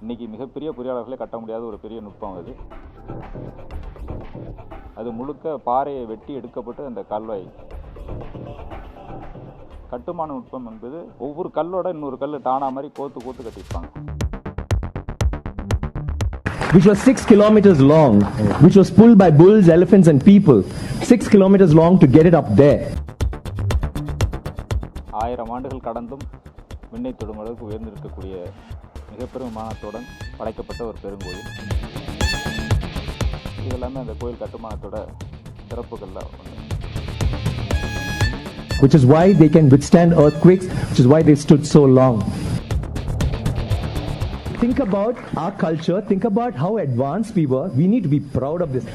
இன்றைக்கி மிகப்பெரிய பொறியாளர்களே கட்ட முடியாத ஒரு பெரிய நுட்பம் அது. அது முழுக்க பாறையை வெட்டி எடுக்கப்பட்டு அந்த கால்வாய். கட்டுமான நுட்பம் என்பது ஒவ்வொரு கல்லோட இன்னொரு கல் டானா மாதிரி கோத்து கோத்து கட்டியிருப்பாங்க. Which was 6 kilometers long, which was pulled by bulls, elephants and people. 6 kilometers long to get it up there. 1000 ஆண்டுகள் கடந்தும் விண்ணை தொடும் அளவுக்கு உயர்ந்திருக்கக்கூடிய மிகப்பெரும் விமானத்துடன் படைக்கப்பட்ட ஒரு பெருங்கோயில். இதெல்லாமே அந்த கோயில் கட்டுமானத்தோட சிறப்புகள்ல ஒன்று. Which is why they can withstand earthquakes, which is why they stood so long. Think about our culture, think about how advanced we were. We need to be proud of this.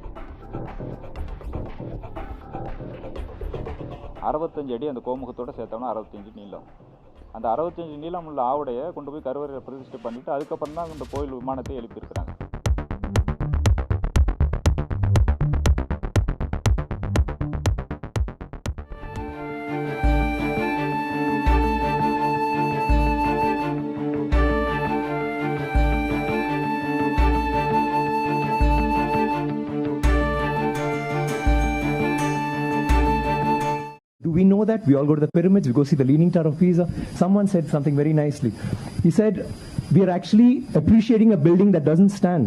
65 அடி அந்த கோமுகத்தோடு சேர்த்தோம்னா 65 நீளம். அந்த 65 நீளம் உள்ள ஆவுடையை கொண்டு போய் கருவறையில் பிரதிஷ்டை பண்ணிவிட்டு அதுக்கப்புறம் தான் இந்த கோயில் விமானத்தை எழுப்பியிருக்கிறாங்க. Do we know that? We all go to the pyramids, we go see the Leaning Tower of Pisa. Someone said something very nicely. He said, we are actually appreciating a building that doesn't stand.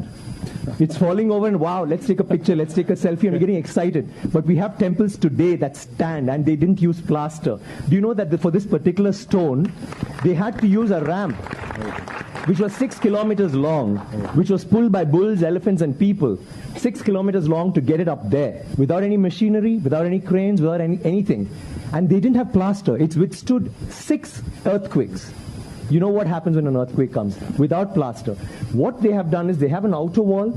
It's falling over and wow, let's take a picture, let's take a selfie, and we're getting excited. But we have temples today that stand and they didn't use plaster. Do you know that for this particular stone, they had to use a ramp, which was 6 kilometers long, which was pulled by bulls, elephants and people. 6 kilometers long to get it up there, without any machinery, without any cranes, without anything. And they didn't have plaster. It's withstood 6 earthquakes. You know what happens when an earthquake comes? Without plaster. What they have done is they have an outer wall.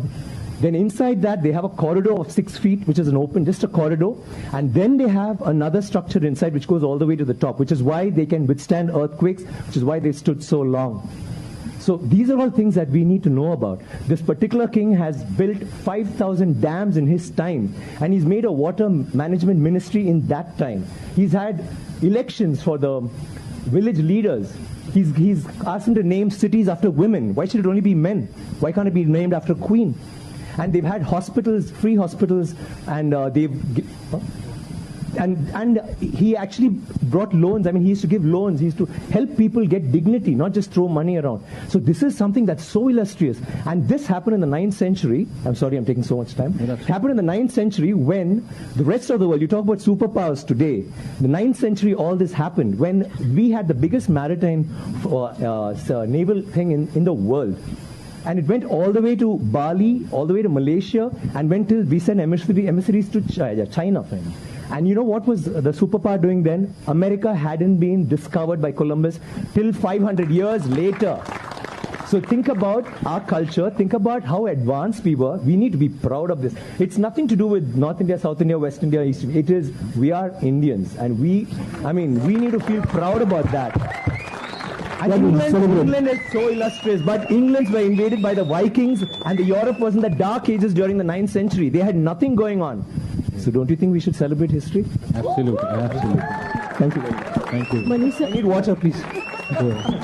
Then inside that they have a corridor of 6 feet, which is an open, just a corridor. And then they have another structure inside which goes all the way to the top, which is why they can withstand earthquakes, which is why they stood so long. So these are all things that we need to know about. This particular king has built 5,000 dams in his time, and he's made a water management ministry in that time. He's had elections for the village leaders. He's asked them to name cities after women. Why should it only be men? Why can't it be named after queen? And they've had hospitals, free hospitals, and And he actually brought loans. I mean, he used to give loans. He used to help people get dignity, not just throw money around. So this is something that's so illustrious. And this happened in the 9th century. I'm sorry, I'm taking so much time. It happened in the 9th century when the rest of the world, you talk about superpowers today, the 9th century all this happened when we had the biggest maritime naval thing in the world. And it went all the way to Bali, all the way to Malaysia, and went till we sent emissaries to China. And you know what was the superpower doing then? America hadn't been discovered by Columbus till 500 years later. So think about our culture, think about how advanced we were. We need to be proud of this. It's nothing to do with North India, South India, West India, East India. It is, we are Indians, and we need to feel proud about that. And England is so illustrious, but England were invaded by the Vikings, and Europe was in the dark ages during the 9th century. They had nothing going on. So don't you think we should celebrate history? Absolutely, absolutely. Thank you very much. Thank you. I need water, please. Go ahead.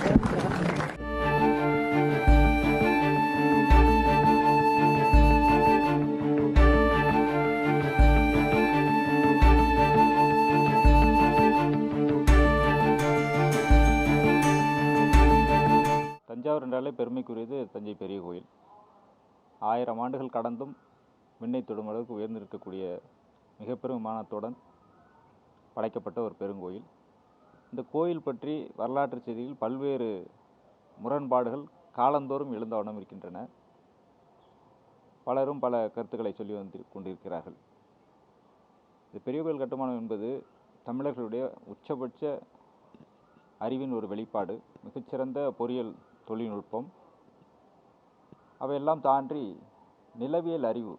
Thanjavur என்றாலே பெருமைக்குரியது தஞ்சை பெரிய கோயில். 1000 ஆண்டுகள் கடந்தும் விண்ணை தொடும் அளவுக்கு உயர்ந்திருக்கக்கூடிய மிகப்பெரும் விமானத்துடன் படைக்கப்பட்ட ஒரு பெருங்கோயில். இந்த கோயில் பற்றி வரலாற்று செய்தியில் பல்வேறு முரண்பாடுகள் காலந்தோறும் எழுந்த வண்ணம் இருக்கின்றன. பலரும் பல கருத்துக்களை சொல்லி கொண்டிருக்கிறார்கள். இந்த பெரிய கோயில் கட்டுமானம் என்பது தமிழர்களுடைய உச்சபட்ச அறிவின் ஒரு வெளிப்பாடு, மிகச்சிறந்த பொறியியல் தொழில்நுட்பம். அவையெல்லாம் தாண்டி நிலவியல் அறிவு,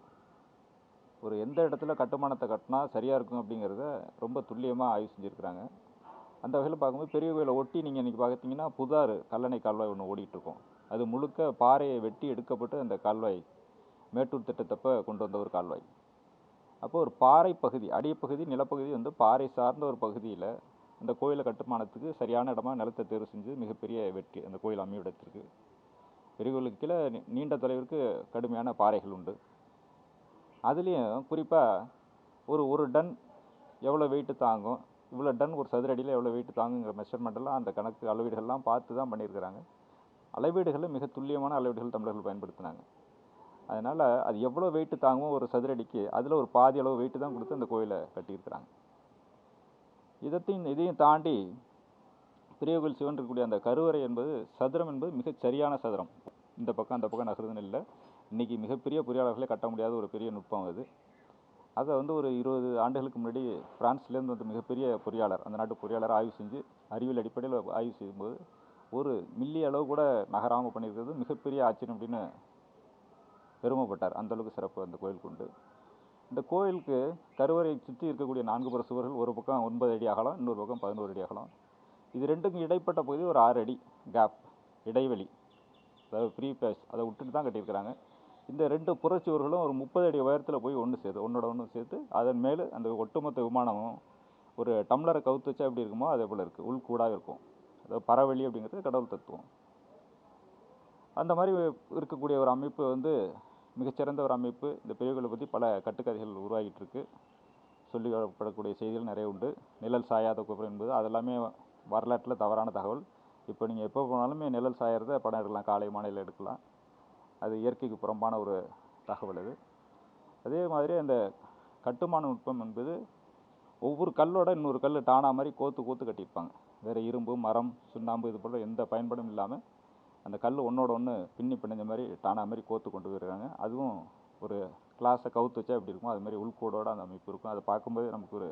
ஒரு எந்த இடத்துல கட்டுமானத்தை கட்டினா சரியாக இருக்கும் அப்படிங்கிறத ரொம்ப துல்லியமாக ஆய்வு செஞ்சுருக்கிறாங்க. அந்த வகையில் பார்க்கும்போது பெரிய கோயிலை ஒட்டி நீங்கள் இன்றைக்கி பார்த்தீங்கன்னா புதாறு கல்லணை கால்வாய் ஒன்று ஓடிட்டுருக்கோம். அது முழுக்க பாறையை வெட்டி எடுக்கப்பட்டு அந்த கால்வாய் மேட்டூர் திட்டத்தப்போ கொண்டு வந்த ஒரு கால்வாய். அப்போ ஒரு பாறை பகுதி, அடிப்பகுதி, நிலப்பகுதி வந்து பாறை சார்ந்த ஒரு பகுதியில் அந்த கோயிலை கட்டுமானத்துக்கு சரியான இடமா நிலத்தை தேர்வு செஞ்சு மிகப்பெரிய வெற்றி அந்த கோயில் அமைவிடத்திற்கு. பெரிய கோயிலுக்கு கீழே நீண்ட தொலைவிற்கு கடுமையான பாறைகள் உண்டு. அதுலேயும் குறிப்பாக ஒரு டன் எவ்வளோ வெயிட்டு தாங்கும், இவ்வளோ டன் ஒரு சதுரடியில் எவ்வளோ வெயிட்டு தாங்குங்கிற மெஷர்மெண்ட்டெல்லாம் அந்த கணக்கு அளவீடுகள்லாம் பார்த்து தான் பண்ணியிருக்கிறாங்க. அளவீடுகளில் மிக துல்லியமான அளவீடுகள் தமிழர்கள் பயன்படுத்தினாங்க. அதனால் அது எவ்வளோ வெயிட்டு தாங்கும் ஒரு சதுரடிக்கு, அதில் ஒரு பாதி அளவு வெயிட்டு தான் கொடுத்து அந்த கோயிலை கட்டியிருக்கிறாங்க. இதையும் தாண்டி பெரிய கோயில் சிவன் இருக்கக்கூடிய அந்த கருவறை என்பது சதுரம் என்பது மிகச் சரியான சதுரம். இந்த பக்கம் அந்த பக்கம் நகருதுன்னு இல்லை. இன்றைக்கி மிகப்பெரிய பொறியாளர்களே கட்ட முடியாத ஒரு பெரிய நுட்பம் அது. அதை ஒரு 20 ஆண்டுகளுக்கு முன்னாடி பிரான்ஸ்லேருந்து மிகப்பெரிய பொறியாளர், அந்த நாட்டு பொறியாளர் ஆய்வு செஞ்சு அறிவியல் அடிப்படையில் ஆய்வு செய்யும்போது ஒரு மில்லி அளவு கூட நகராமல் பண்ணியிருக்கிறது மிகப்பெரிய ஆச்சரியம் அப்படின்னு பெருமைப்பட்டார். அந்தளவுக்கு சிறப்பு அந்த கோயிலுக்கு உண்டு. இந்த கோயிலுக்கு கருவறையை சுற்றி இருக்கக்கூடிய 4 புற சுவர்கள் ஒரு பக்கம் 9 அடி அகலம், இன்னொரு பக்கம் 11 அடி அகலம். இது ரெண்டுக்கும் இடைப்பட்ட பகுதி ஒரு 6 அடி கேப், இடைவெளி, அதாவது ஃப்ரீ பேஸ், அதை விட்டுட்டு தான் கட்டியிருக்கிறாங்க. இந்த 2 புறச்சுவர்களும் ஒரு 30 அடி உயரத்தில் போய் ஒன்றோட ஒன்று சேர்த்து அதன் மேலே அந்த ஒட்டுமொத்த விமானமும் ஒரு டம்ளரை கவுத்து வச்சா எப்படி இருக்குமோ அதே போல் இருக்குது. உள்கூடாக இருக்கும். அதாவது பறவெளி அப்படிங்கிறது கடவுள் தத்துவம். அந்த மாதிரி இருக்கக்கூடிய ஒரு அமைப்பு மிகச்சிறந்த ஒரு அமைப்பு. இந்த பெரிய கோயிலை பற்றி பல கட்டுக்கதைகள் உருவாகிட்டு இருக்கு. சொல்லிப்படக்கூடிய செய்திகள் நிறைய உண்டு. நிழல் சாயாத கோபுரம் என்பது அதெல்லாமே வரலாற்றில் தவறான தகவல். இப்போ நீங்கள் எப்போ போனாலுமே நிழல் சாயறத படம் எடுக்கலாம், காலை மாலையில் எடுக்கலாம். அது இயற்கைக்கு புறம்பான ஒரு தகவல் அது. அதே மாதிரி அந்த கட்டுமான நுட்பம் என்பது ஒவ்வொரு கல்லோட இன்னொரு கல் டானா மாதிரி கோத்து கட்டியிருப்பாங்க. வேறு இரும்பு, மரம், சுண்ணாம்பு இது போல் எந்த பயன்பாடும் இல்லாமல் அந்த கல் ஒன்றோட ஒன்று பிணைஞ்ச மாதிரி டானா மாதிரி கோத்து கொண்டு போயிருக்காங்க. அதுவும் ஒரு கிளாஸை கவுத்து வச்சா எப்படி இருக்கும் அது மாதிரி உள்கூடோட அந்த அமைப்பு இருக்கும். அதை பார்க்கும்போது நமக்கு ஒரு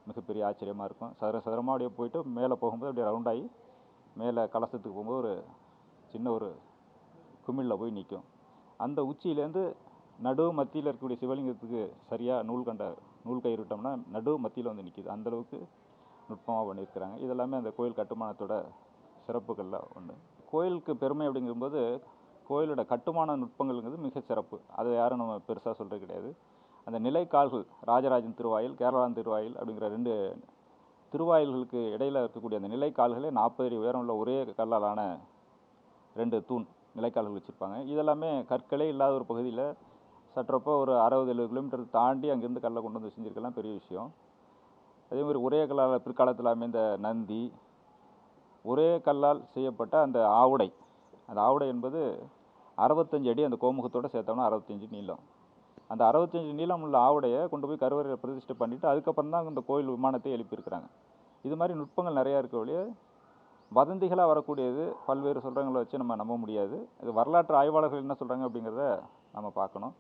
மிகப்பெரிய ஆச்சரியமாக இருக்கும். சதுரமாக அப்படியே போயிட்டு மேலே போகும்போது அப்படியே ரவுண்டாகி மேலே கலசத்துக்கு போகும்போது ஒரு சின்ன ஒரு குமிழில் போய் நிற்கும். அந்த உச்சியிலேருந்து மத்தியில் இருக்கக்கூடிய சிவலிங்கத்துக்கு சரியாக நூல் கயிறு விட்டோம்னா மத்தியில் நிற்கிது. அந்தளவுக்கு நுட்பமாக பண்ணியிருக்கிறாங்க. இதெல்லாமே அந்த கோயில் கட்டுமானத்தோட சிறப்புகளில் ஒன்று. கோயிலுக்கு பெருமை அப்படிங்கும்போது கோயிலோட கட்டுமான நுட்பங்கள்ங்கிறது மிக சிறப்பு. அதை யாரும் நம்ம பெருசாக சொல்கிறது கிடையாது. அந்த நிலைக்கால்கள், ராஜராஜன் திருவாயில், கேரளான் திருவாயில் அப்படிங்கிற 2 திருவாயில்களுக்கு இடையில் இருக்கக்கூடிய அந்த நிலைக்கால்களே 40 அடி உயரம் உள்ள ஒரே கல்லாலான 2 தூண் நிலைக்கால்கள் வச்சுருப்பாங்க. இதெல்லாமே கற்களே இல்லாத ஒரு பகுதியில் சற்றப்போ ஒரு 60-70 கிலோமீட்டர் தாண்டி அங்கேருந்து கல்லை கொண்டு வந்து செஞ்சுருக்கலாம், பெரிய விஷயம். அதேமாதிரி ஒரே கல்லால் பிற்காலத்தில் அமைந்த நந்தி, ஒரே கல்லால் செய்யப்பட்ட அந்த ஆவுடை, அந்த ஆவுடை என்பது 65 அடி, அந்த கோமுகத்தோடு சேர்த்தோம்னா 65 நீளம். அந்த 65 நீளம் உள்ள ஆவுடையை கொண்டு போய் கருவறையில் பிரதிஷ்டை பண்ணிவிட்டு அதுக்கப்புறம் தான் இந்த கோயில் விமானத்தை எழுப்பியிருக்கிறாங்க. இது மாதிரி நுட்பங்கள் நிறையா இருக்க வழியே வதந்திகளாக வரக்கூடியது பல்வேறு சொல்கிறங்களை வச்சு நம்ம நம்ப முடியாது. இது வரலாற்று ஆய்வாளர்கள் என்ன சொல்கிறாங்க அப்படிங்கிறத நம்ம பார்க்கணும்.